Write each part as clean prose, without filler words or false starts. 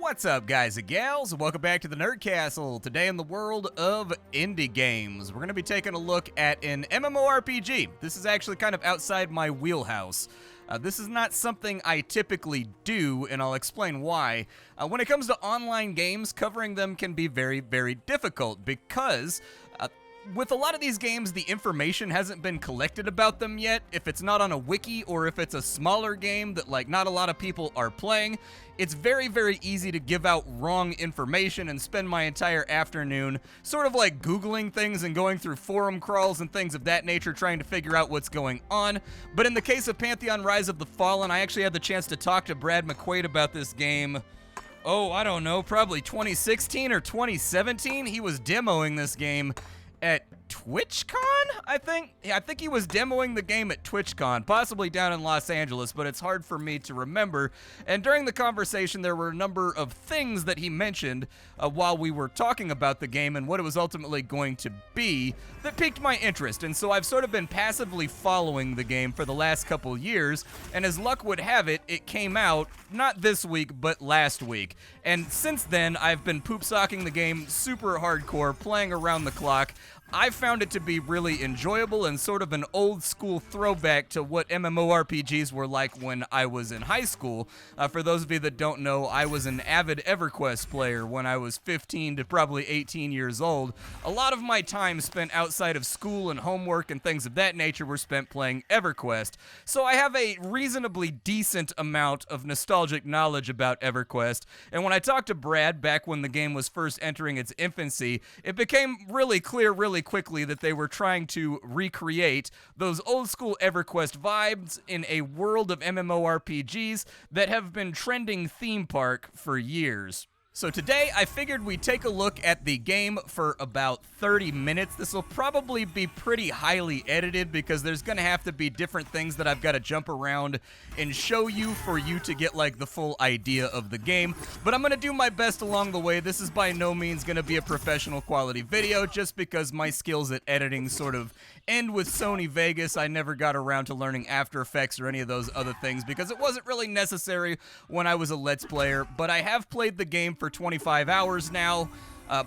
What's up, guys and gals? Welcome back to the Nerd Castle. Today in the world of indie games, we're going to be taking a look at an MMORPG. This is actually kind of outside my wheelhouse. This is not something I typically do, and I'll explain why. When it comes to online games, covering them can be very, very difficult because with a lot of these games, the information hasn't been collected about them yet. If it's not on a wiki or if it's a smaller game that not a lot of people are playing, it's very, very easy to give out wrong information and spend my entire afternoon sort of like Googling things and going through forum crawls and things of that nature trying to figure out what's going on. But in the case of Pantheon Rise of the Fallen, I actually had the chance to talk to Brad McQuaid about this game. Oh, I don't know, probably 2016 or 2017. He was demoing this game at TwitchCon, I think? Yeah, I think he was demoing the game at TwitchCon, possibly down in Los Angeles, but it's hard for me to remember. And during the conversation, there were a number of things that he mentioned while we were talking about the game and what it was ultimately going to be that piqued my interest. And so I've sort of been passively following the game for the last couple years, and as luck would have it, it came out not this week, but last week. And since then, I've been poop-socking the game super hardcore, playing around the clock. I found it to be really enjoyable and sort of an old school throwback to what MMORPGs were like when I was in high school. For those of you that don't know, I was an avid EverQuest player when I was 15 to probably 18 years old. A lot of my time spent outside of school and homework and things of that nature were spent playing EverQuest. So I have a reasonably decent amount of nostalgic knowledge about EverQuest. And when I talked to Brad back when the game was first entering its infancy, it became really clear really quickly that they were trying to recreate those old school EverQuest vibes in a world of MMORPGs that have been trending theme park for years. So today, I figured we'd take a look at the game for about 30 minutes. This will probably be pretty highly edited because there's going to have to be different things that I've got to jump around and show you for you to get the full idea of the game. But I'm going to do my best along the way. This is by no means going to be a professional quality video just because my skills at editing sort of end with Sony Vegas. I never got around to learning After Effects or any of those other things because it wasn't really necessary when I was a Let's Player. But I have played the game for 25 hours now,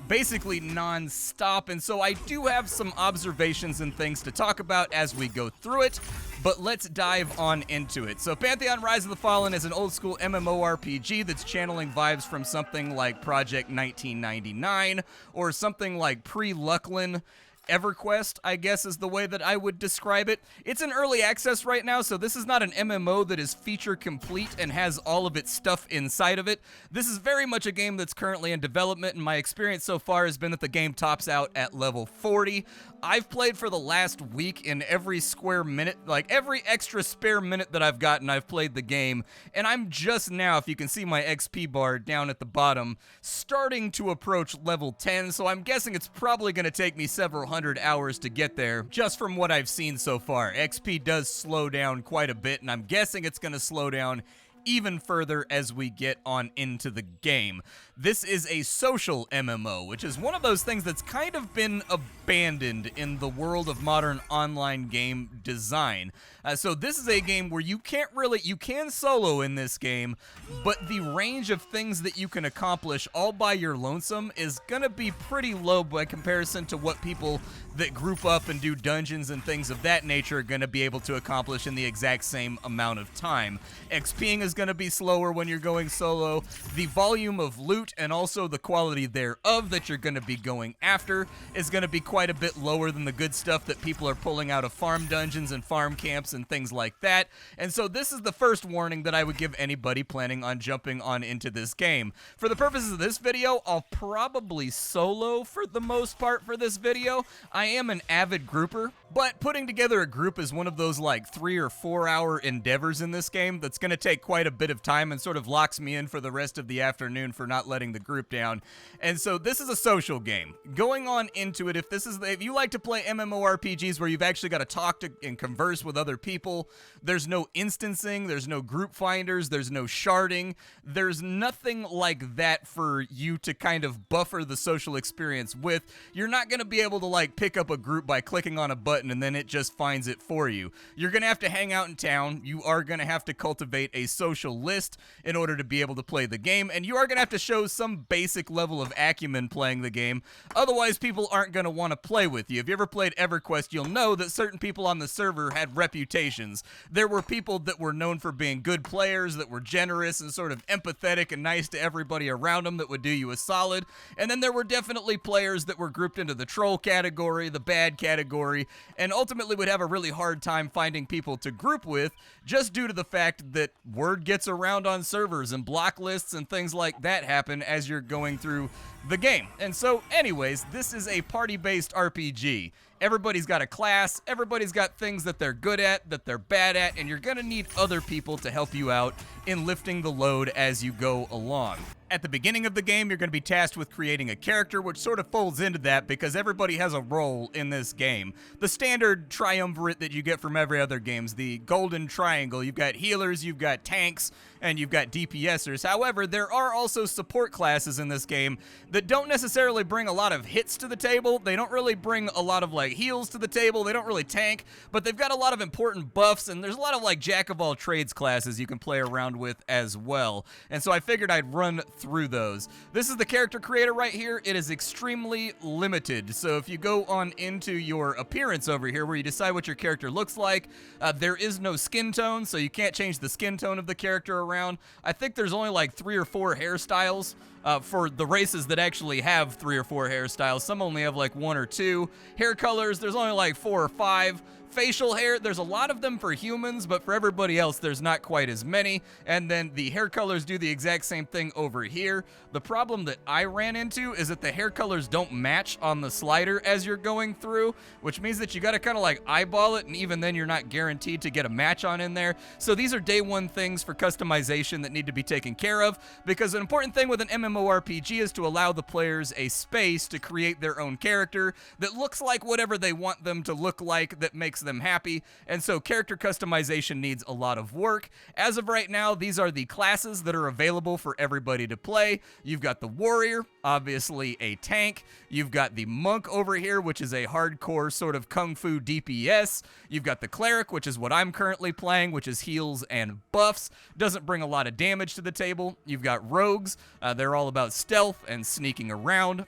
basically non-stop, and so I do have some observations and things to talk about as we go through it, but let's dive on into it. So Pantheon Rise of the Fallen is an old school MMORPG that's channeling vibes from something like Project 1999 or something like pre-Lucklin. EverQuest, I guess, is the way that I would describe it. It's in early access right now, so this is not an MMO that is feature complete and has all of its stuff inside of it. This is very much a game that's currently in development, and my experience so far has been that the game tops out at level 40. I've played for the last week in every square minute, every extra spare minute that I've gotten, I've played the game, and I'm just now, if you can see my XP bar down at the bottom, starting to approach level 10, so I'm guessing it's probably going to take me several hundred hours to get there, just from what I've seen so far. XP does slow down quite a bit, and I'm guessing it's going to slow down even further as we get on into the game. This is a social MMO, which is one of those things that's kind of been abandoned in the world of modern online game design. So this is a game where you can solo in this game, but the range of things that you can accomplish all by your lonesome is gonna be pretty low by comparison to what people that group up and do dungeons and things of that nature are gonna be able to accomplish in the exact same amount of time. XPing is gonna be slower when you're going solo. The volume of loot and also the quality thereof that you're going to be going after is going to be quite a bit lower than the good stuff that people are pulling out of farm dungeons and farm camps and things like that. And so this is the first warning that I would give anybody planning on jumping on into this game. For the purposes of this video, I'll probably solo for the most part for this video. I am an avid grouper, but putting together a group is one of those 3 or 4 hour endeavors in this game that's going to take quite a bit of time and sort of locks me in for the rest of the afternoon for not letting the group down. And so this is a social game. Going on into it, if you like to play MMORPGs where you've actually got to talk to and converse with other people, there's no instancing, there's no group finders, there's no sharding, there's nothing like that for you to kind of buffer the social experience with. You're not going to be able to pick up a group by clicking on a button and then it just finds it for you. You're going to have to hang out in town. You are going to have to cultivate a social social list in order to be able to play the game, and you are going to have to show some basic level of acumen playing the game. Otherwise, people aren't going to want to play with you. If you ever played EverQuest, you'll know that certain people on the server had reputations. There were people that were known for being good players, that were generous and sort of empathetic and nice to everybody around them, that would do you a solid. And then there were definitely players that were grouped into the troll category, the bad category, and ultimately would have a really hard time finding people to group with just due to the fact that word gets around on servers and block lists and things like that happen as you're going through the game. And so anyways, this is a party-based RPG. Everybody's got a class, everybody's got things that they're good at, that they're bad at, and you're gonna need other people to help you out in lifting the load as you go along. At the beginning of the game, you're going to be tasked with creating a character, which sort of folds into that because everybody has a role in this game. The standard triumvirate that you get from every other games, the golden triangle. You've got healers, you've got tanks, and you've got DPSers. However, there are also support classes in this game that don't necessarily bring a lot of hits to the table. They don't really bring a lot of like heals to the table. They don't really tank, but they've got a lot of important buffs, and there's a lot of like jack of all trades classes you can play around with as well. And so I figured I'd run through those. This is the character creator right here. It is extremely limited. So if you go on into your appearance over here where you decide what your character looks like, there is no skin tone, so you can't change the skin tone of the character around. I think there's only like 3 or 4 hairstyles for the races that actually have 3 or 4 hairstyles. Some only have like 1 or 2. Hair colors, there's only like 4 or 5. Facial hair, there's a lot of them for humans, but for everybody else, there's not quite as many. And then the hair colors do the exact same thing over here. The problem that I ran into is that the hair colors don't match on the slider as you're going through, which means that you gotta kind of like eyeball it, and even then you're not guaranteed to get a match on in there. So these are day one things for customization that need to be taken care of, because an important thing with an MMORPG is to allow the players a space to create their own character that looks like whatever they want them to look like, that makes them happy. And so character customization needs a lot of work. As of right now, these are the classes that are available for everybody to play. You've got the warrior, obviously a tank. You've got the monk over here, which is a hardcore sort of kung fu DPS. You've got the cleric, which is what I'm currently playing, which is heals and buffs. Doesn't bring a lot of damage to the table. You've got rogues. They're all about stealth and sneaking around,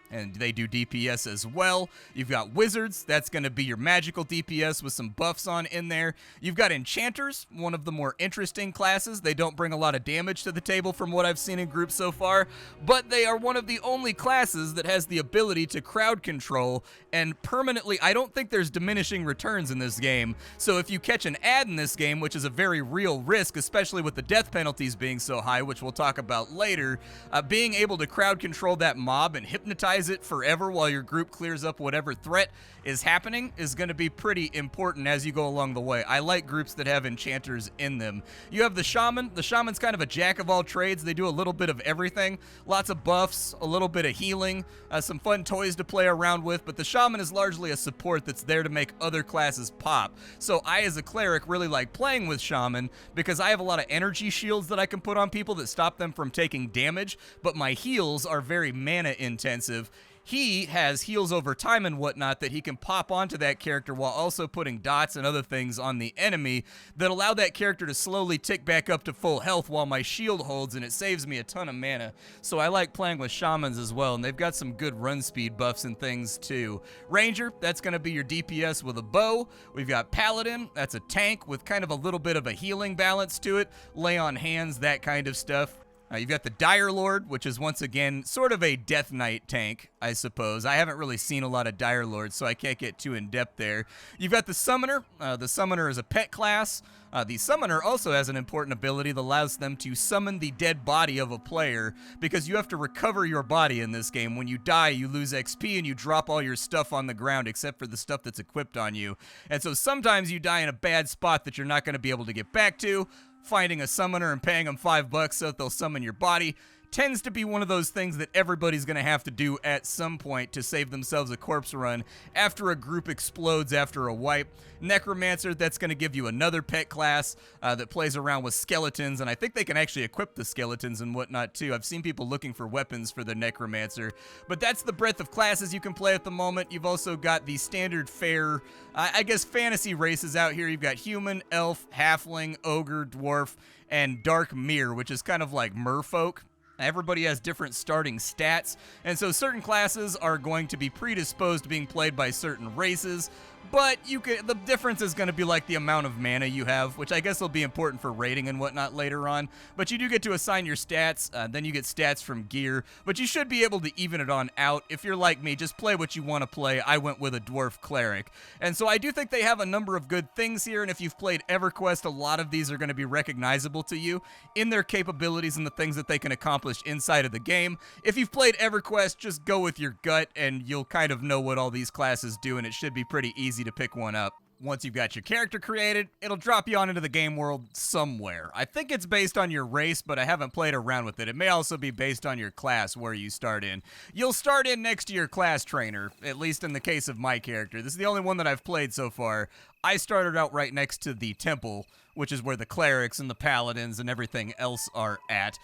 and they do DPS as well. You've got wizards, that's going to be your magical DPS with some buffs on in there. You've got enchanters, one of the more interesting classes. They don't bring a lot of damage to the table from what I've seen in groups so far, but they are one of the only classes that has the ability to crowd control and permanently. I don't think there's diminishing returns in this game, so if you catch an ad in this game, which is a very real risk, especially with the death penalties being so high, which we'll talk about later, being able to crowd control that mob and hypnotize it forever while your group clears up whatever threat is happening is going to be pretty important as you go along the way. I like groups that have enchanters in them. You have the shaman. The shaman's kind of a jack of all trades. They do a little bit of everything. Lots of buffs, a little bit of healing, some fun toys to play around with, but the shaman is largely a support that's there to make other classes pop. So I, as a cleric, really like playing with shaman because I have a lot of energy shields that I can put on people that stop them from taking damage, but my heals are very mana intensive. He has heals over time and whatnot that he can pop onto that character while also putting dots and other things on the enemy that allow that character to slowly tick back up to full health while my shield holds, and it saves me a ton of mana. So I like playing with shamans as well, and they've got some good run speed buffs and things too. Ranger, that's going to be your DPS with a bow. We've got Paladin, that's a tank with kind of a little bit of a healing balance to it, lay on hands, that kind of stuff. You've got the Dire Lord, which is once again sort of a Death Knight tank, I suppose. I haven't really seen a lot of Dire Lords, so I can't get too in-depth there. You've got the Summoner. The Summoner is a pet class. The Summoner also has an important ability that allows them to summon the dead body of a player, because you have to recover your body in this game. When you die, you lose XP and you drop all your stuff on the ground except for the stuff that's equipped on you. And so sometimes you die in a bad spot that you're not going to be able to get back to. Finding a summoner and paying them $5 so that they'll summon your body tends to be one of those things that everybody's going to have to do at some point to save themselves a corpse run after a group explodes after a wipe. Necromancer, that's going to give you another pet class that plays around with skeletons, and I think they can actually equip the skeletons and whatnot too. I've seen people looking for weapons for the Necromancer, but that's the breadth of classes you can play at the moment. You've also got the standard fare, I guess, fantasy races out here. You've got human, elf, halfling, ogre, dwarf, and dark mirror, which is kind of like merfolk. Everybody has different starting stats, and so certain classes are going to be predisposed to being played by certain races, but the difference is going to be like the amount of mana you have, which I guess will be important for rating and whatnot later on. But you do get to assign your stats, then you get stats from gear, but you should be able to even it on out. If you're like me, just play what you want to play. I went with a dwarf cleric. And so I do think they have a number of good things here, and if you've played EverQuest, a lot of these are going to be recognizable to you in their capabilities and the things that they can accomplish inside of the game. If you've played EverQuest, just go with your gut, and you'll kind of know what all these classes do, and it should be pretty easy to pick one up. Once you've got your character created, it'll drop you on into the game world somewhere. I think it's based on your race, but I haven't played around with it. It may also be based on your class where you start in. You'll start in next to your class trainer, at least in the case of my character. This is the only one that I've played so far. I started out right next to the temple, which is where the clerics and the paladins and everything else are at.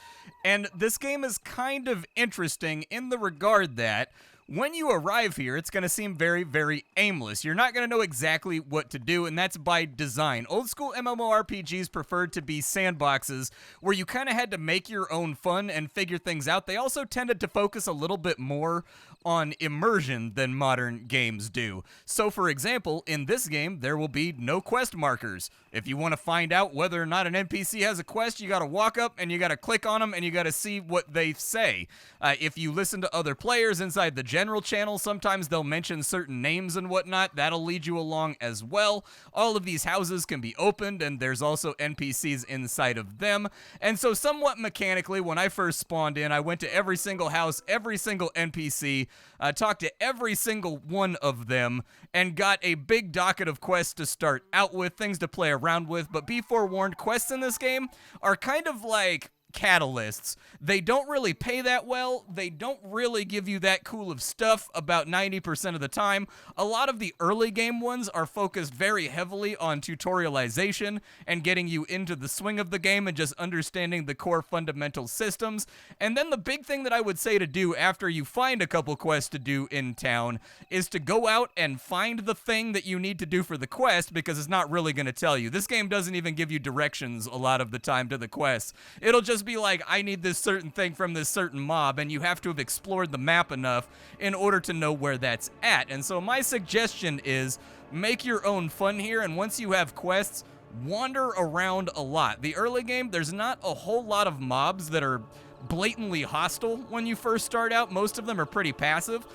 And this game is kind of interesting in the regard that when you arrive here, it's going to seem very, very aimless. You're not going to know exactly what to do, and that's by design. Old school MMORPGs preferred to be sandboxes where you kind of had to make your own fun and figure things out. They also tended to focus a little bit more on immersion than modern games do. So, for example, in this game, there will be no quest markers. If you want to find out whether or not an NPC has a quest, you got to walk up and you got to click on them and you got to see what they say. If you listen to other players inside the general channel, sometimes they'll mention certain names and whatnot. That'll lead you along as well. All of these houses can be opened, and there's also NPCs inside of them. And so somewhat mechanically, when I first spawned in, I went to every single house, every single NPC, talked to every single one of them, and got a big docket of quests to start out with, things to play around with. But be forewarned, quests in this game are kind of like catalysts. They don't really pay that well. They don't really give you that cool of stuff about 90% of the time. A lot of the early game ones are focused very heavily on tutorialization and getting you into the swing of the game and just understanding the core fundamental systems. And then the big thing that I would say to do after you find a couple quests to do in town is to go out and find the thing that you need to do for the quest, because it's not really going to tell you. This game doesn't even give you directions a lot of the time to the quests. It'll just be like, I need this certain thing from this certain mob, and you have to have explored the map enough in order to know where that's at. And so my suggestion is make your own fun here, and once you have quests, wander around a lot. The early game, there's not a whole lot of mobs that are blatantly hostile when you first start out. Most of them are pretty passive.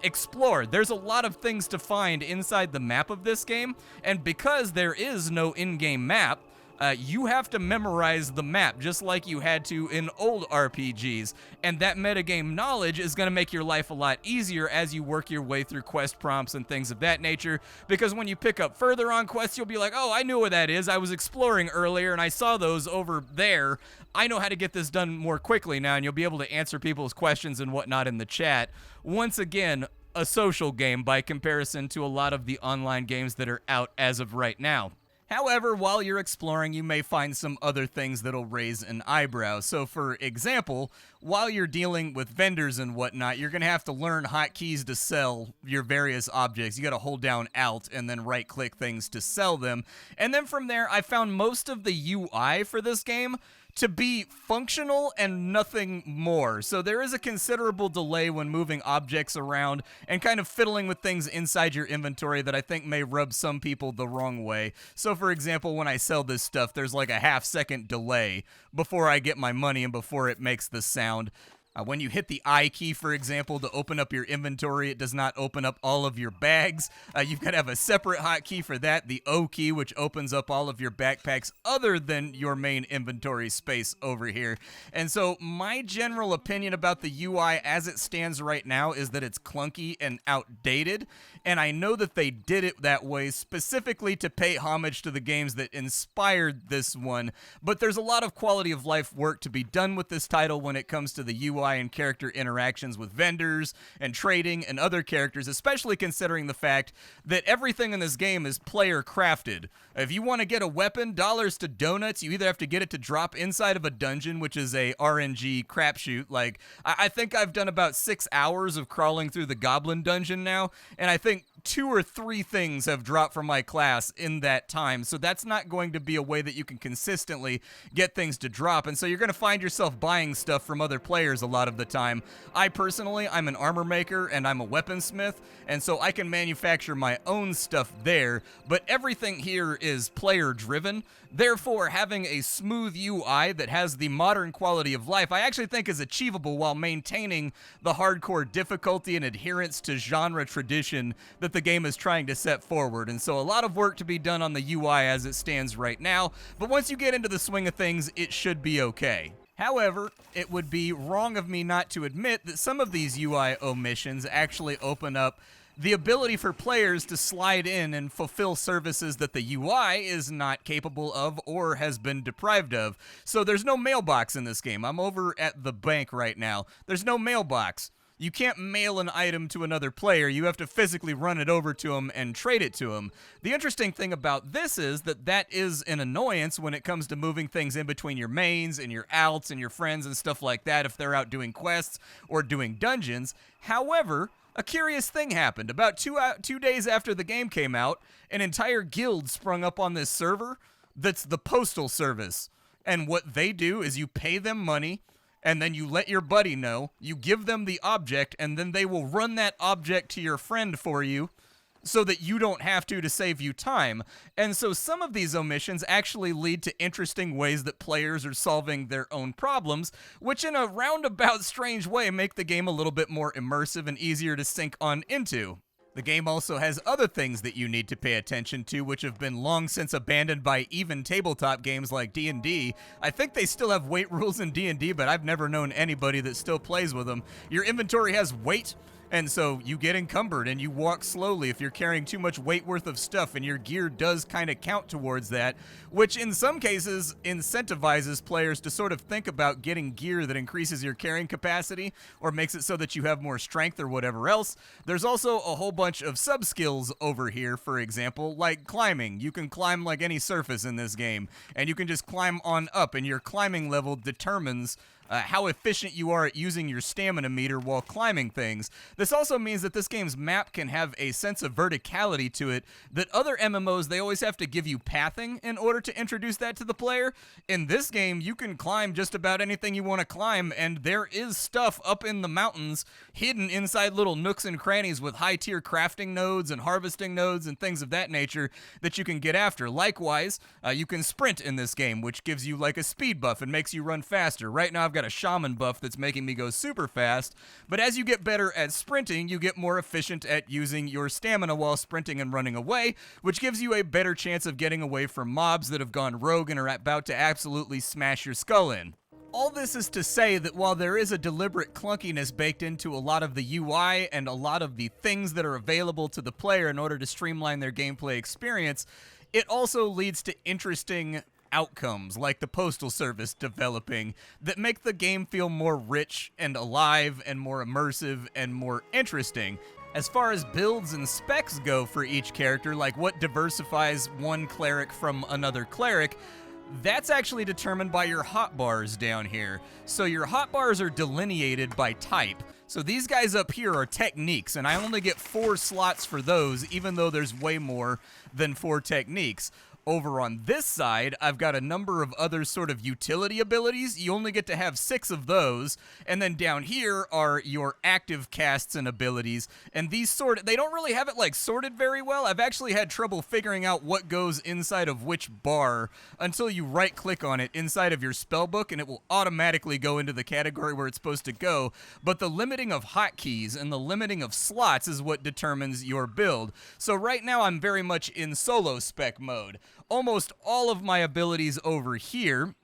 Explore. There's a lot of things to find inside the map of this game, and because there is no in-game map, you have to memorize the map just like you had to in old RPGs, and that metagame knowledge is going to make your life a lot easier as you work your way through quest prompts and things of that nature, because when you pick up further on quests, you'll be like, oh, I knew where that is. I was exploring earlier and I saw those over there. I know how to get this done more quickly now, and you'll be able to answer people's questions and whatnot in the chat. Once again, a social game by comparison to a lot of the online games that are out as of right now. However, while you're exploring, you may find some other things that'll raise an eyebrow. So, for example, while you're dealing with vendors and whatnot, you're going to have to learn hotkeys to sell your various objects. You got to hold down Alt and then right-click things to sell them. And then from there, I found most of the UI for this game to be functional and nothing more. So there is a considerable delay when moving objects around and kind of fiddling with things inside your inventory that I think may rub some people the wrong way. So for example, when I sell this stuff, there's like a half-second delay before I get my money and before it makes the sound. When you hit the I key, for example, to open up your inventory, it does not open up all of your bags. You've got to have a separate hotkey for that, the O key, which opens up all of your backpacks other than your main inventory space over here. And so my general opinion about the UI as it stands right now is that it's clunky and outdated. And I know that they did it that way specifically to pay homage to the games that inspired this one. But there's a lot of quality of life work to be done with this title when it comes to the UI and character interactions with vendors and trading and other characters, especially considering the fact that everything in this game is player crafted. If you want to get a weapon, dollars to donuts, you either have to get it to drop inside of a dungeon, which is a RNG crapshoot. Like, I think I've done about 6 hours of crawling through the Goblin dungeon now, and I think 2 or 3 things have dropped from my class in that time, so that's not going to be a way that you can consistently get things to drop, and so you're going to find yourself buying stuff from other players a lot of the time. I personally, I'm an armor maker and I'm a weaponsmith, and so I can manufacture my own stuff there, but everything here is player driven. Therefore, having a smooth UI that has the modern quality of life I actually think is achievable while maintaining the hardcore difficulty and adherence to genre tradition that the game is trying to set forward. And so a lot of work to be done on the UI as it stands right now, but once you get into the swing of things, it should be okay. However, it would be wrong of me not to admit that some of these UI omissions actually open up the ability for players to slide in and fulfill services that the UI is not capable of or has been deprived of. So there's no mailbox in this game. I'm over at the bank right now. There's no mailbox. You can't mail an item to another player. You have to physically run it over to them and trade it to them. The interesting thing about this is that that is an annoyance when it comes to moving things in between your mains and your outs and your friends and stuff like that if they're out doing quests or doing dungeons. However, a curious thing happened. About 2 days after the game came out, an entire guild sprung up on this server that's the Postal Service. And what they do is you pay them money, and then you let your buddy know, you give them the object, and then they will run that object to your friend for you so that you don't have to save you time. And so some of these omissions actually lead to interesting ways that players are solving their own problems, which in a roundabout strange way make the game a little bit more immersive and easier to sink on into. The game also has other things that you need to pay attention to, which have been long since abandoned by even tabletop games like D&D. I think they still have weight rules in D&D, but I've never known anybody that still plays with them. Your inventory has weight, and so you get encumbered and you walk slowly if you're carrying too much weight worth of stuff, and your gear does kind of count towards that, which in some cases incentivizes players to sort of think about getting gear that increases your carrying capacity or makes it so that you have more strength or whatever else. There's also a whole bunch of sub-skills over here, for example, like climbing. You can climb like any surface in this game, and you can just climb on up, and your climbing level determines how efficient you are at using your stamina meter while climbing things. This also means that this game's map can have a sense of verticality to it that other MMOs, they always have to give you pathing in order to introduce that to the player. In this game, you can climb just about anything you want to climb, and there is stuff up in the mountains hidden inside little nooks and crannies with high-tier crafting nodes and harvesting nodes and things of that nature that you can get after. Likewise, you can sprint in this game, which gives you like a speed buff and makes you run faster. Right now, I've got a shaman buff that's making me go super fast, but as you get better at sprinting, you get more efficient at using your stamina while sprinting and running away, which gives you a better chance of getting away from mobs that have gone rogue and are about to absolutely smash your skull in. All this is to say that while there is a deliberate clunkiness baked into a lot of the UI and a lot of the things that are available to the player in order to streamline their gameplay experience, it also leads to interesting outcomes like the Postal Service developing that make the game feel more rich and alive and more immersive and more interesting. As far as builds and specs go for each character, like what diversifies one cleric from another cleric, that's actually determined by your hotbars down here. So your hotbars are delineated by type. So these guys up here are techniques, and I only get 4 slots for those, even though there's way more than 4 techniques. Over on this side, I've got a number of other sort of utility abilities. You only get to have 6 of those. And then down here are your active casts and abilities. And these they don't really have it like sorted very well. I've actually had trouble figuring out what goes inside of which bar until you right click on it inside of your spellbook and it will automatically go into the category where it's supposed to go. But the limiting of hotkeys and the limiting of slots is what determines your build. So right now I'm very much in solo spec mode. Almost all of my abilities over here,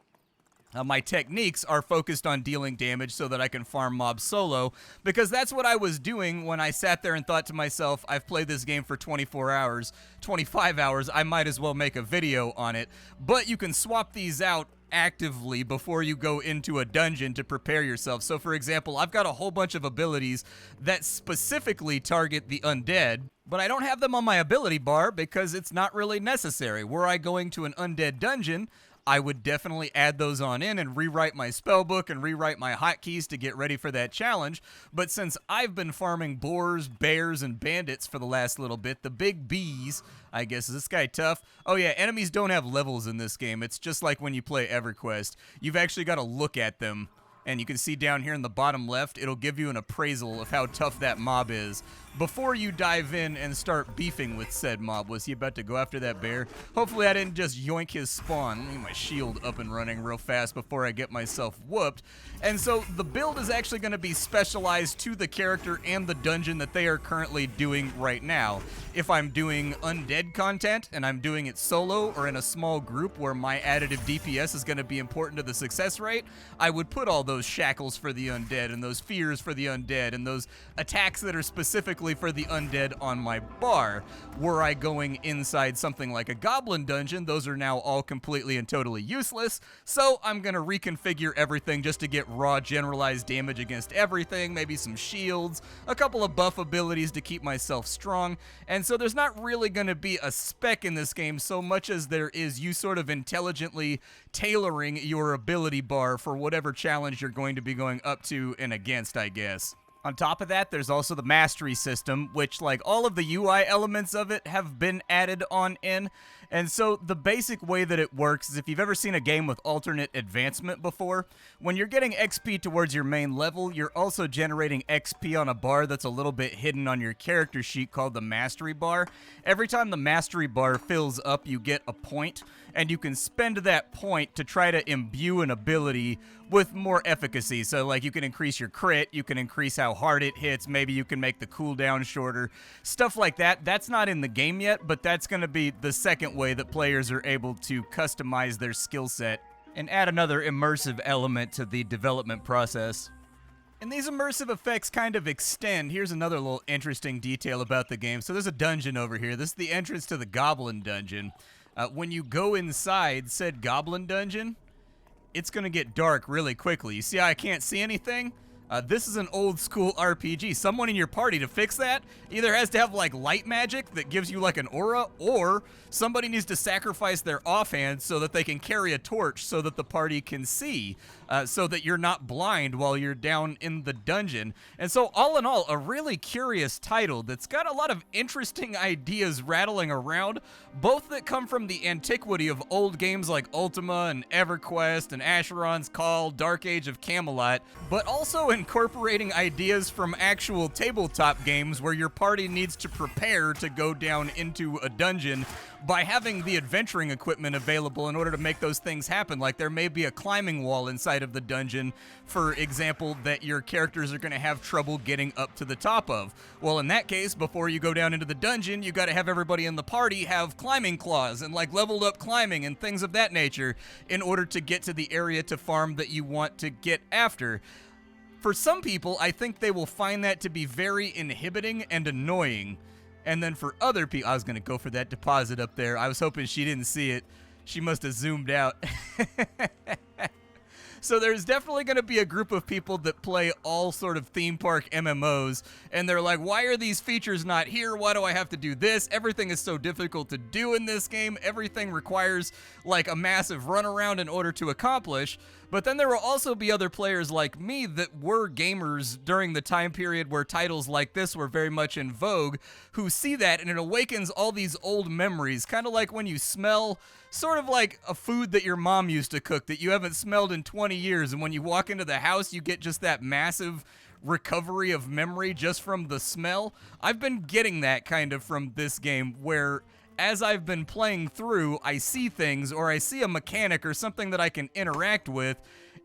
my techniques are focused on dealing damage so that I can farm mobs solo, because that's what I was doing when I sat there and thought to myself, I've played this game for 24 hours, 25 hours, I might as well make a video on it. But you can swap these out actively before you go into a dungeon to prepare yourself. So for example, I've got a whole bunch of abilities that specifically target the undead, but I don't have them on my ability bar because it's not really necessary. Were I going to an undead dungeon, I would definitely add those on in and rewrite my spellbook and rewrite my hotkeys to get ready for that challenge. But since I've been farming boars, bears, and bandits for the last little bit, the big B's, I guess, is this guy tough? Oh yeah, enemies don't have levels in this game. It's just like when you play EverQuest. You've actually got to look at them. And you can see down here in the bottom left, it'll give you an appraisal of how tough that mob is before you dive in and start beefing with said mob. Was he about to go after that bear? Hopefully I didn't just yoink his spawn. Let me get my shield up and running real fast before I get myself whooped. And so the build is actually going to be specialized to the character and the dungeon that they are currently doing right now. If I'm doing undead content and I'm doing it solo or in a small group where my additive DPS is going to be important to the success rate, I would put all those shackles for the undead and those fears for the undead and those attacks that are specifically for the undead on my bar. Were I going inside something like a goblin dungeon, those are now all completely and totally useless, so I'm going to reconfigure everything just to get raw generalized damage against everything, maybe some shields, a couple of buff abilities to keep myself strong, and so there's not really going to be a spec in this game so much as there is you sort of intelligently tailoring your ability bar for whatever challenge you're going to be going up to and against, I guess. On top of that, there's also the mastery system, which, like, all of the UI elements of it have been added on in. And so the basic way that it works is, if you've ever seen a game with alternate advancement before, when you're getting XP towards your main level, you're also generating XP on a bar that's a little bit hidden on your character sheet called the mastery bar. Every time the mastery bar fills up, you get a point, and you can spend that point to try to imbue an ability with more efficacy. So, like, you can increase your crit, you can increase how hard it hits, maybe you can make the cooldown shorter, stuff like that. That's not in the game yet, but that's going to be the second way that players are able to customize their skill set and add another immersive element to the development process. And these immersive effects kind of extend. Here's another little interesting detail about the game. So there's a dungeon over here. This is the entrance to the Goblin Dungeon. When you go inside said Goblin Dungeon, it's going to get dark really quickly. You see how I can't see anything? This is an old school RPG. Someone in your party, to fix that, either has to have like light magic that gives you like an aura, or somebody needs to sacrifice their offhand so that they can carry a torch so that the party can see, so that you're not blind while you're down in the dungeon. And so all in all, a really curious title that's got a lot of interesting ideas rattling around, both that come from the antiquity of old games like Ultima and EverQuest and Asheron's Call, Dark Age of Camelot, but also incorporating ideas from actual tabletop games where your party needs to prepare to go down into a dungeon by having the adventuring equipment available in order to make those things happen. Like, there may be a climbing wall inside of the dungeon, for example, that your characters are going to have trouble getting up to the top of. Well, in that case, before you go down into the dungeon, you got to have everybody in the party have climbing claws and like leveled up climbing and things of that nature in order to get to the area to farm that you want to get after. For some people, I think they will find that to be very inhibiting and annoying. And then for other people, I was going to go for that deposit up there. I was hoping she didn't see it. She must have zoomed out. So there's definitely going to be a group of people that play all sort of theme park MMOs, and they're like, why are these features not here? Why do I have to do this? Everything is so difficult to do in this game. Everything requires like a massive runaround in order to accomplish. But then there will also be other players like me that were gamers during the time period where titles like this were very much in vogue, who see that and it awakens all these old memories, kind of like when you smell sort of like a food that your mom used to cook that you haven't smelled in 20 years, and when you walk into the house, you get just that massive recovery of memory just from the smell. I've been getting that kind of from this game, where as I've been playing through, I see things, or I see a mechanic or something that I can interact with,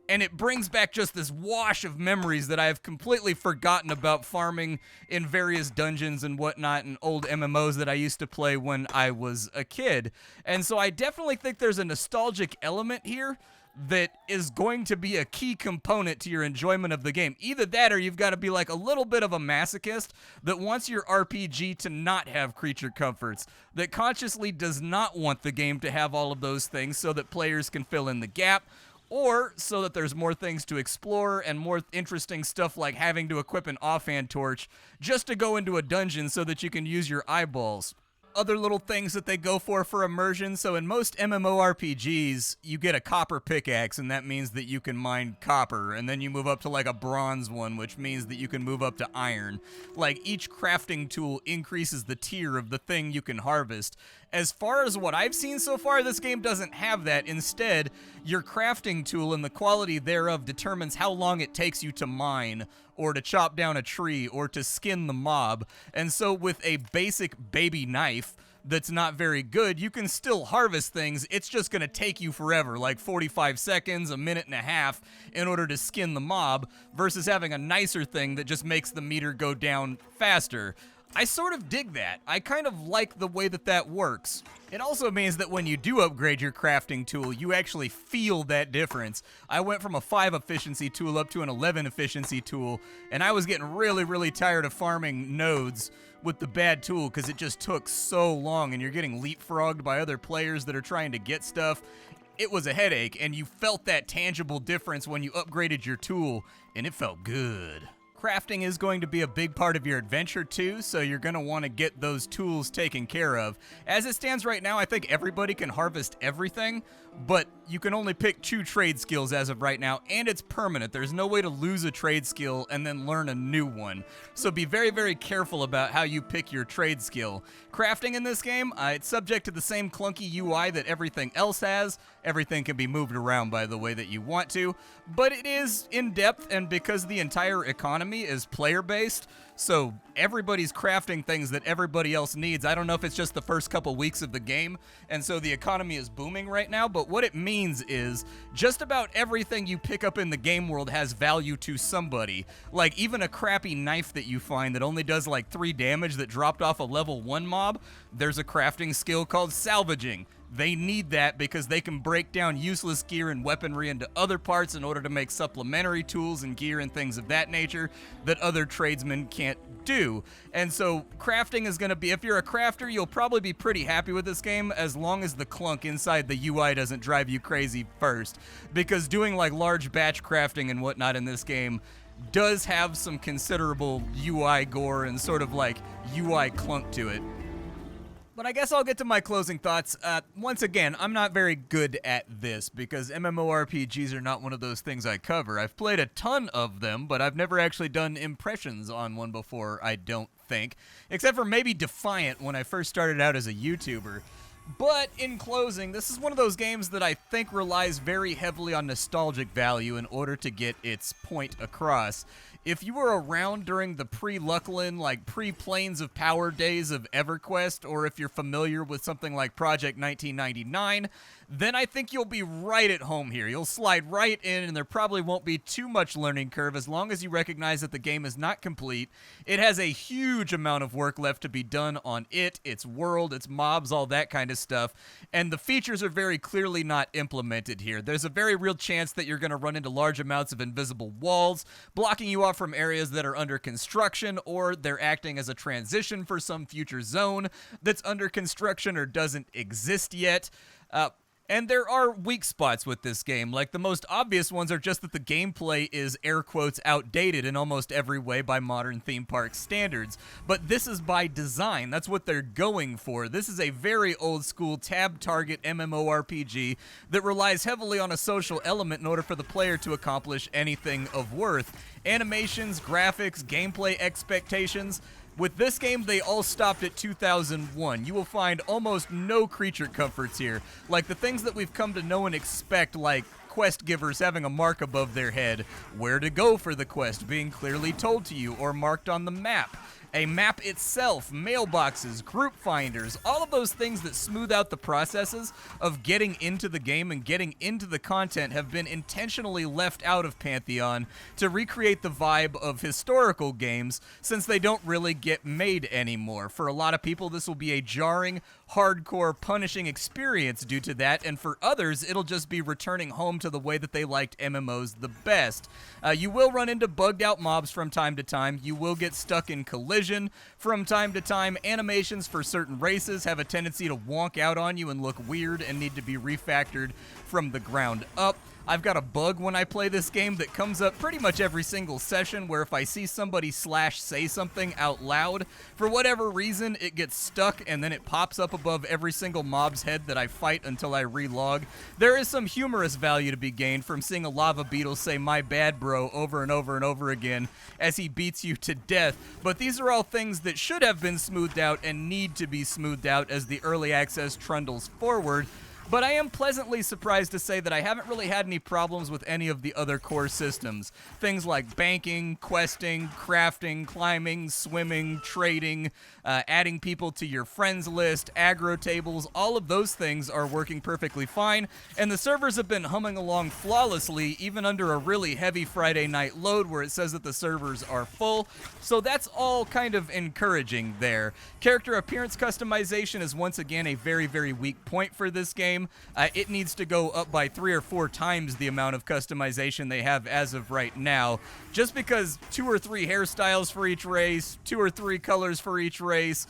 and it brings back just this wash of memories that I have completely forgotten about farming in various dungeons and whatnot and old MMOs that I used to play when I was a kid. And so I definitely think there's a nostalgic element here that is going to be a key component to your enjoyment of the game. Either that, or you've got to be like a little bit of a masochist that wants your RPG to not have creature comforts, that consciously does not want the game to have all of those things so that players can fill in the gap, or so that there's more things to explore and more interesting stuff like having to equip an offhand torch just to go into a dungeon so that you can use your eyeballs. Other little things that they go for immersion. So in most MMORPGs, you get a copper pickaxe, and that means that you can mine copper, and then you move up to like a bronze one, which means that you can move up to iron. Like, each crafting tool increases the tier of the thing you can harvest. As far as what I've seen so far, this game doesn't have that. Instead, your crafting tool and the quality thereof determines how long it takes you to mine, or to chop down a tree, or to skin the mob. And so with a basic baby knife that's not very good, you can still harvest things. It's just going to take you forever, like 45 seconds, a minute and a half, in order to skin the mob, versus having a nicer thing that just makes the meter go down faster. I sort of dig that. I kind of like the way that that works. It also means that when you do upgrade your crafting tool, you actually feel that difference. I went from a 5 efficiency tool up to an 11 efficiency tool, and I was getting really, really tired of farming nodes with the bad tool because it just took so long, and you're getting leapfrogged by other players that are trying to get stuff. It was a headache, and you felt that tangible difference when you upgraded your tool, and it felt good. Crafting is going to be a big part of your adventure too, so you're going to want to get those tools taken care of. As it stands right now, I think everybody can harvest everything, but you can only pick 2 trade skills as of right now, and it's permanent. There's no way to lose a trade skill and then learn a new one. So be very, very careful about how you pick your trade skill. Crafting in this game, it's subject to the same clunky UI that everything else has. Everything can be moved around by the way that you want to, but it is in-depth, and because the entire economy is player-based, so everybody's crafting things that everybody else needs. I don't know if it's just the first couple weeks of the game, and so the economy is booming right now, but what it means is just about everything you pick up in the game world has value to somebody. Like, even a crappy knife that you find that only does like 3 damage that dropped off a level 1 mob, there's a crafting skill called salvaging. They need that because they can break down useless gear and weaponry into other parts in order to make supplementary tools and gear and things of that nature that other tradesmen can't do. And so crafting is going to be, if you're a crafter, you'll probably be pretty happy with this game as long as the clunk inside the UI doesn't drive you crazy first. Because doing like large batch crafting and whatnot in this game does have some considerable UI gore and sort of like UI clunk to it. But I guess I'll get to my closing thoughts. Once again, I'm not very good at this because MMORPGs are not one of those things I cover. I've played a ton of them, but I've never actually done impressions on one before, I don't think. Except for maybe Defiant when I first started out as a YouTuber. But in closing, this is one of those games that I think relies very heavily on nostalgic value in order to get its point across. If you were around during the pre-Lucklin, like pre-Planes of Power days of EverQuest, or if you're familiar with something like Project 1999, then I think you'll be right at home here. You'll slide right in, and there probably won't be too much learning curve as long as you recognize that the game is not complete. It has a huge amount of work left to be done on it, its world, its mobs, all that kind of stuff, and the features are very clearly not implemented here. There's a very real chance that you're going to run into large amounts of invisible walls, blocking you off from areas that are under construction, or they're acting as a transition for some future zone that's under construction or doesn't exist yet. And there are weak spots with this game. Like, the most obvious ones are just that the gameplay is air quotes outdated in almost every way by modern theme park standards. But this is by design. That's what they're going for. This is a very old school tab target MMORPG that relies heavily on a social element in order for the player to accomplish anything of worth. Animations, graphics, gameplay expectations. With this game, they all stopped at 2001. You will find almost no creature comforts here. Like the things that we've come to know and expect, like quest givers having a mark above their head, where to go for the quest being clearly told to you or marked on the map. A map itself, mailboxes, group finders, all of those things that smooth out the processes of getting into the game and getting into the content have been intentionally left out of Pantheon to recreate the vibe of historical games, since they don't really get made anymore. For a lot of people, this will be a jarring, hardcore, punishing experience due to that, and for others, it'll just be returning home to the way that they liked MMOs the best. You will run into bugged out mobs from time to time. You will get stuck in collision from time to time. Animations for certain races have a tendency to wonk out on you and look weird and need to be refactored from the ground up. I've got a bug when I play this game that comes up pretty much every single session, where if I see somebody say something out loud, for whatever reason, it gets stuck and then it pops up above every single mob's head that I fight until I relog. There is some humorous value to be gained from seeing a lava beetle say "my bad bro" over and over and over again as he beats you to death, but these are all things that should have been smoothed out and need to be smoothed out as the early access trundles forward. But I am pleasantly surprised to say that I haven't really had any problems with any of the other core systems. Things like banking, questing, crafting, climbing, swimming, trading, adding people to your friends list, aggro tables, all of those things are working perfectly fine, and the servers have been humming along flawlessly, even under a really heavy Friday night load where it says that the servers are full, so that's all kind of encouraging there. Character appearance customization is once again a very, very weak point for this game. It needs to go up by 3 or 4 times the amount of customization they have as of right now, just because 2 or 3 hairstyles for each race, 2 or 3 colors for each race,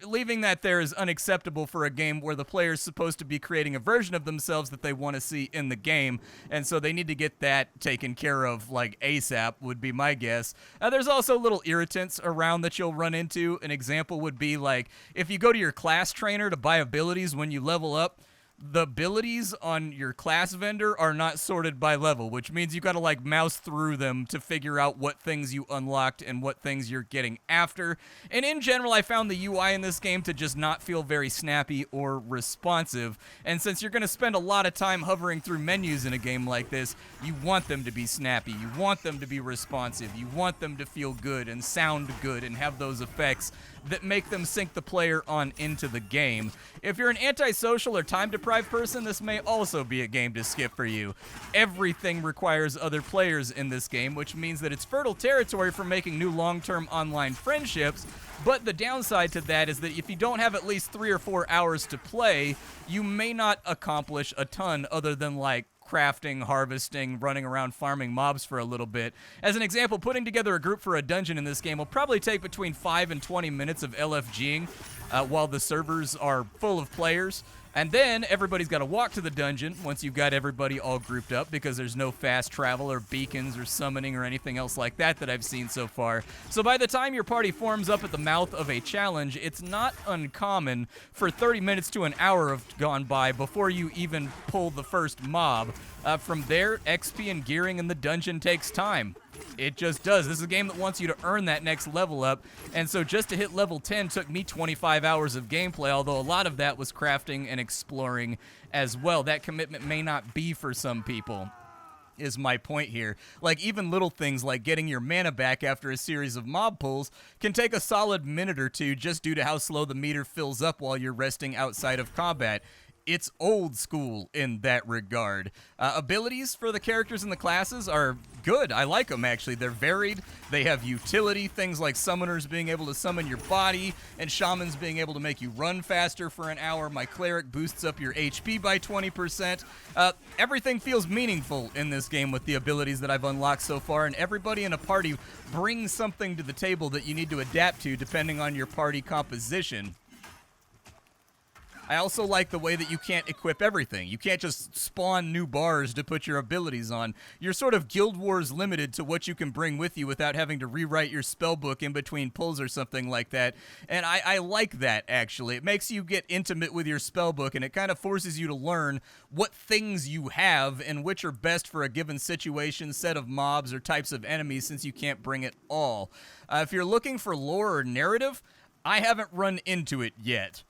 leaving that there is unacceptable for a game where the player is supposed to be creating a version of themselves that they want to see in the game, and so they need to get that taken care of, like, ASAP would be my guess. There's also little irritants around that you'll run into. An example would be, like, if you go to your class trainer to buy abilities when you level up, the abilities on your class vendor are not sorted by level, which means you gotta like mouse through them to figure out what things you unlocked and what things you're getting after. And in general, I found the UI in this game to just not feel very snappy or responsive. And since you're gonna spend a lot of time hovering through menus in a game like this, you want them to be snappy, you want them to be responsive, you want them to feel good and sound good and have those effects that make them sink the player on into the game. If you're an antisocial or time-deprived person, this may also be a game to skip for you. Everything requires other players in this game, which means that it's fertile territory for making new long-term online friendships, but the downside to that is that if you don't have at least 3 or 4 hours to play, you may not accomplish a ton other than, like, crafting, harvesting, running around farming mobs for a little bit. As an example, putting together a group for a dungeon in this game will probably take between 5 and 20 minutes of LFGing while the servers are full of players. And then everybody's got to walk to the dungeon once you've got everybody all grouped up, because there's no fast travel or beacons or summoning or anything else like that that I've seen so far. So by the time your party forms up at the mouth of a challenge, it's not uncommon for 30 minutes to an hour have gone by before you even pull the first mob. From there, XP and gearing in the dungeon takes time. It just does. This is a game that wants you to earn that next level up, and so just to hit level 10 took me 25 hours of gameplay, although a lot of that was crafting and exploring as well. That commitment may not be for some people, is my point here. Like, even little things like getting your mana back after a series of mob pulls can take a solid minute or two just due to how slow the meter fills up while you're resting outside of combat. It's old school in that regard. Abilities for the characters and the classes are good. I like them, actually. They're varied. They have utility, things like summoners being able to summon your body and shamans being able to make you run faster for an hour. My cleric boosts up your HP by 20%. Everything feels meaningful in this game with the abilities that I've unlocked so far, and everybody in a party brings something to the table that you need to adapt to depending on your party composition. I also like the way that you can't equip everything. You can't just spawn new bars to put your abilities on. You're sort of Guild Wars limited to what you can bring with you without having to rewrite your spell book in between pulls or something like that. And I like that, actually. It makes you get intimate with your spell book, and it kind of forces you to learn what things you have and which are best for a given situation, set of mobs, or types of enemies, since you can't bring it all. If you're looking for lore or narrative, I haven't run into it yet.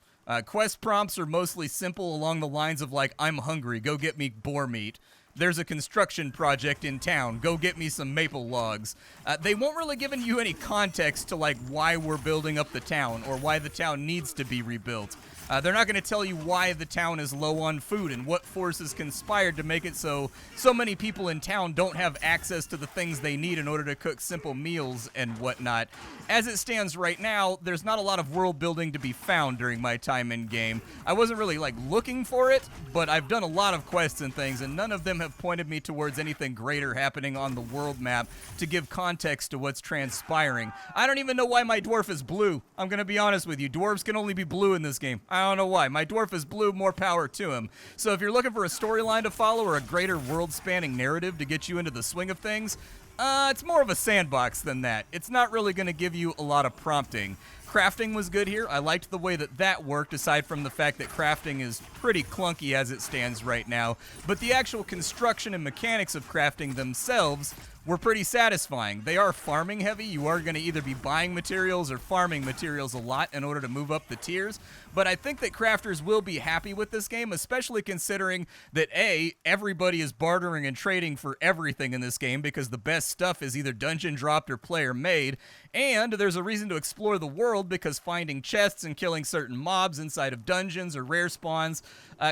Quest prompts are mostly simple along the lines of like, I'm hungry, go get me boar meat. There's a construction project in town, go get me some maple logs. They won't really give you any context to like why we're building up the town or why the town needs to be rebuilt. They're not going to tell you why the town is low on food and what forces conspired to make it so many people in town don't have access to the things they need in order to cook simple meals and whatnot. As it stands right now, there's not a lot of world building to be found during my time in game. I wasn't really like looking for it, but I've done a lot of quests and things, and none of them have pointed me towards anything greater happening on the world map to give context to what's transpiring. I don't even know why my dwarf is blue. I'm going to be honest with you. Dwarves can only be blue in this game. I don't know why. My dwarf is blue, more power to him. So if you're looking for a storyline to follow or a greater world-spanning narrative to get you into the swing of things, it's more of a sandbox than that. It's not really going to give you a lot of prompting. Crafting was good here. I liked the way that worked, aside from the fact that crafting is pretty clunky as it stands right now. But the actual construction and mechanics of crafting themselves were pretty satisfying. They are farming heavy. You are going to either be buying materials or farming materials a lot in order to move up the tiers. But I think that crafters will be happy with this game, especially considering that A, everybody is bartering and trading for everything in this game because the best stuff is either dungeon dropped or player made. And there's a reason to explore the world because finding chests and killing certain mobs inside of dungeons or rare spawns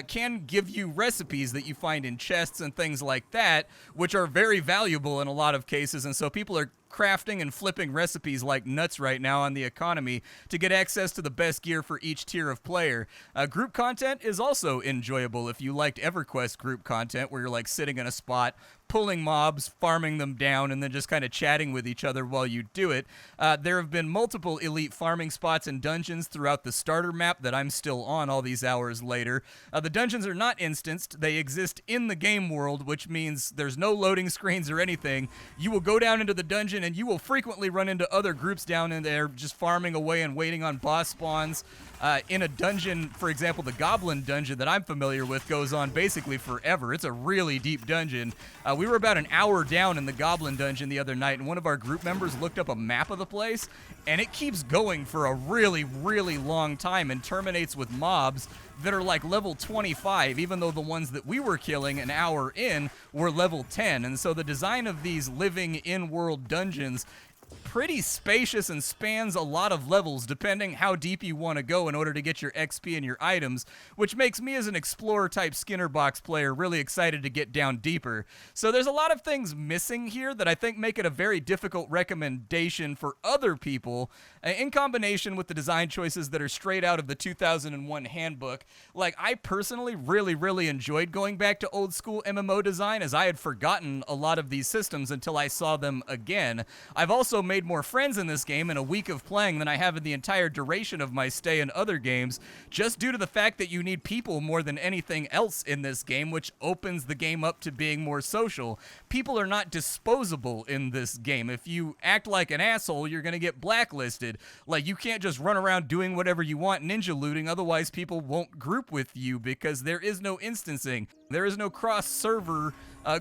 can give you recipes that you find in chests and things like that, which are very valuable in a lot of cases. And so people are crafting and flipping recipes like nuts right now on the economy to get access to the best gear for each tier of player. Group content is also enjoyable if you liked EverQuest group content, where you're like sitting in a spot, pulling mobs, farming them down, and then just kind of chatting with each other while you do it. There have been multiple elite farming spots and dungeons throughout the starter map that I'm still on all these hours later. The dungeons are not instanced. They exist in the game world, which means there's no loading screens or anything. You will go down into the dungeon and you will frequently run into other groups down in there just farming away and waiting on boss spawns. In a dungeon, for example, the Goblin dungeon that I'm familiar with goes on basically forever. It's a really deep dungeon. We were about an hour down in the Goblin dungeon the other night, and one of our group members looked up a map of the place, and it keeps going for a really, really long time and terminates with mobs that are like level 25, even though the ones that we were killing an hour in were level 10. And so the design of these living in-world dungeons pretty spacious and spans a lot of levels depending how deep you want to go in order to get your XP and your items, which makes me as an explorer type Skinner box player really excited to get down deeper. So there's a lot of things missing here that I think make it a very difficult recommendation for other people, in combination with the design choices that are straight out of the 2001 handbook. Like, I personally really enjoyed going back to old school MMO design, as I had forgotten a lot of these systems until I saw them again. I've also made more friends in this game in a week of playing than I have in the entire duration of my stay in other games, just due to the fact that you need people more than anything else in this game, which opens the game up to being more social. People are not disposable in this game. If you act like an asshole, you're going to get blacklisted. Like, you can't just run around doing whatever you want ninja looting, otherwise people won't group with you because there is no instancing. There is no cross-server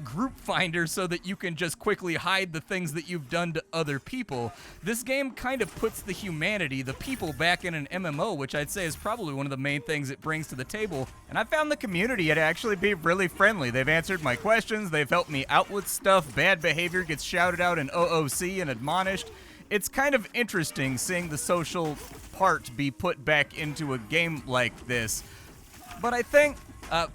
group finder so that you can just quickly hide the things that you've done to other people. This game kind of puts the humanity, the people, back in an MMO, which I'd say is probably one of the main things it brings to the table. And I found the community to actually be really friendly. They've answered my questions, they've helped me out with stuff, bad behavior gets shouted out in OOC and admonished. It's kind of interesting seeing the social part be put back into a game like this. But I think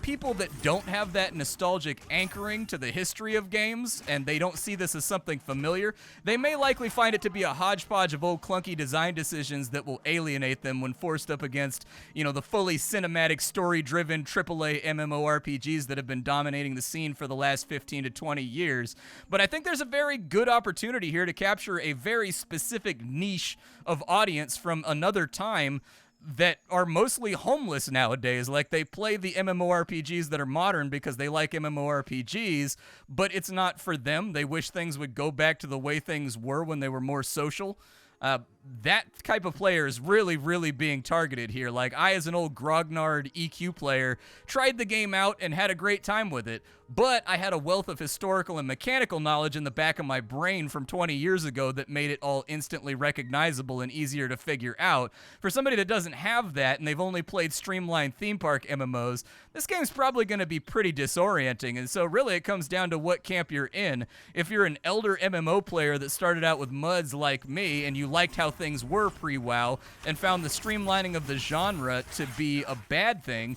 people that don't have that nostalgic anchoring to the history of games, and they don't see this as something familiar, they may likely find it to be a hodgepodge of old clunky design decisions that will alienate them when forced up against, you know, the fully cinematic, story-driven AAA MMORPGs that have been dominating the scene for the last 15 to 20 years. But I think there's a very good opportunity here to capture a very specific niche of audience from another time that are mostly homeless nowadays. Like, they play the MMORPGs that are modern because they like MMORPGs, but it's not for them. They wish things would go back to the way things were when they were more social. That type of player is really, really being targeted here. Like, I, as an old grognard EQ player, tried the game out and had a great time with it, but I had a wealth of historical and mechanical knowledge in the back of my brain from 20 years ago that made it all instantly recognizable and easier to figure out. For somebody that doesn't have that and they've only played streamlined theme park MMOs, this game's probably going to be pretty disorienting, and so really it comes down to what camp you're in. If you're an elder MMO player that started out with MUDs like me and you liked how things were pre-WoW and found the streamlining of the genre to be a bad thing,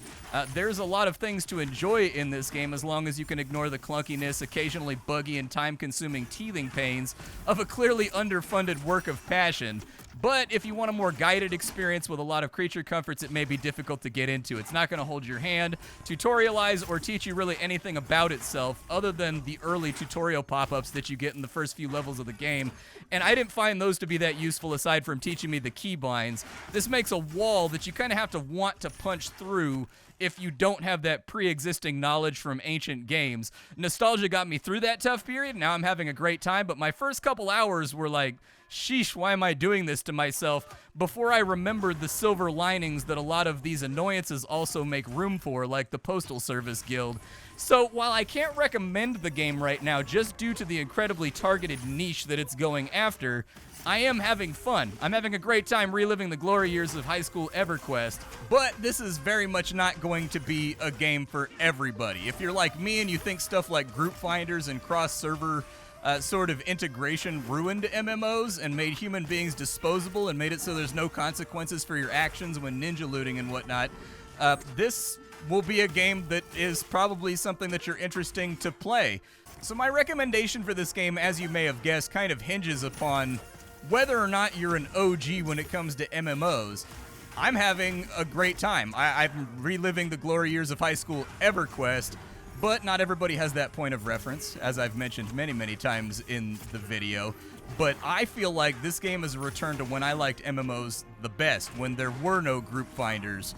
there's a lot of things to enjoy in this game as long as you can ignore the clunkiness, occasionally buggy and time-consuming teething pains of a clearly underfunded work of passion. But if you want a more guided experience with a lot of creature comforts, it may be difficult to get into. It's not going to hold your hand, tutorialize, or teach you really anything about itself other than the early tutorial pop-ups that you get in the first few levels of the game. And I didn't find those to be that useful aside from teaching me the keybinds. This makes a wall that you kind of have to want to punch through if you don't have that pre-existing knowledge from ancient games. Nostalgia got me through that tough period. Now I'm having a great time, but my first couple hours were like, sheesh, why am I doing this to myself? Before I remembered the silver linings that a lot of these annoyances also make room for, like the Postal Service Guild. So while I can't recommend the game right now just due to the incredibly targeted niche that it's going after, I am having fun. I'm having a great time reliving the glory years of high school EverQuest, but this is very much not going to be a game for everybody. If you're like me and you think stuff like group finders and cross-server sort of integration ruined MMOs and made human beings disposable and made it so there's no consequences for your actions when ninja looting and whatnot, this will be a game that is probably something that you're interesting to play. So my recommendation for this game, as you may have guessed, kind of hinges upon whether or not you're an OG when it comes to MMOs. I'm having a great time. I'm reliving the glory years of high school EverQuest, but not everybody has that point of reference, as I've mentioned many, many times in the video. But I feel like this game is a return to when I liked MMOs the best, when there were no group finders,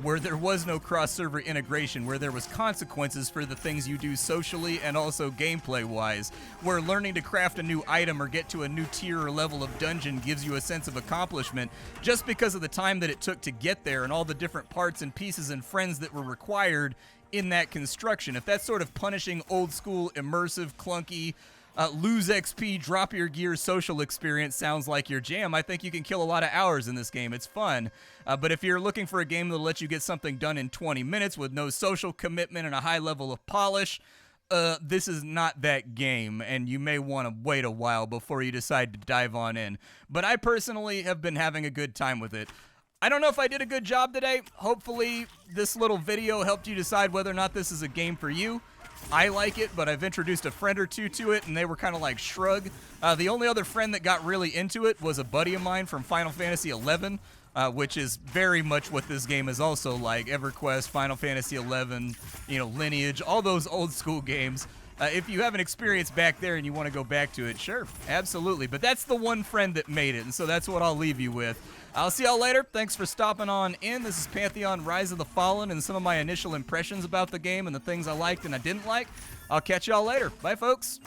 where there was no cross-server integration, where there was consequences for the things you do socially and also gameplay-wise, where learning to craft a new item or get to a new tier or level of dungeon gives you a sense of accomplishment just because of the time that it took to get there and all the different parts and pieces and friends that were required in that construction. If that sort of punishing, old-school, immersive, clunky, lose XP, drop your gear social experience sounds like your jam, I think you can kill a lot of hours in this game. It's fun. But if you're looking for a game that'll let you get something done in 20 minutes with no social commitment and a high level of polish, this is not that game, and you may want to wait a while before you decide to dive on in. But I personally have been having a good time with it. I don't know if I did a good job today. Hopefully this little video helped you decide whether or not this is a game for you. I like it, but I've introduced a friend or two to it, and they were kind of like shrug. The only other friend that got really into it was a buddy of mine from Final Fantasy XI, which is very much what this game is also like. EverQuest, Final Fantasy XI, Lineage, all those old school games. If you have an experience back there and you want to go back to it, sure, absolutely. But that's the one friend that made it, and so that's what I'll leave you with. I'll see y'all later. Thanks for stopping on in. This is Pantheon Rise of the Fallen and some of my initial impressions about the game and the things I liked and I didn't like. I'll catch y'all later. Bye, folks.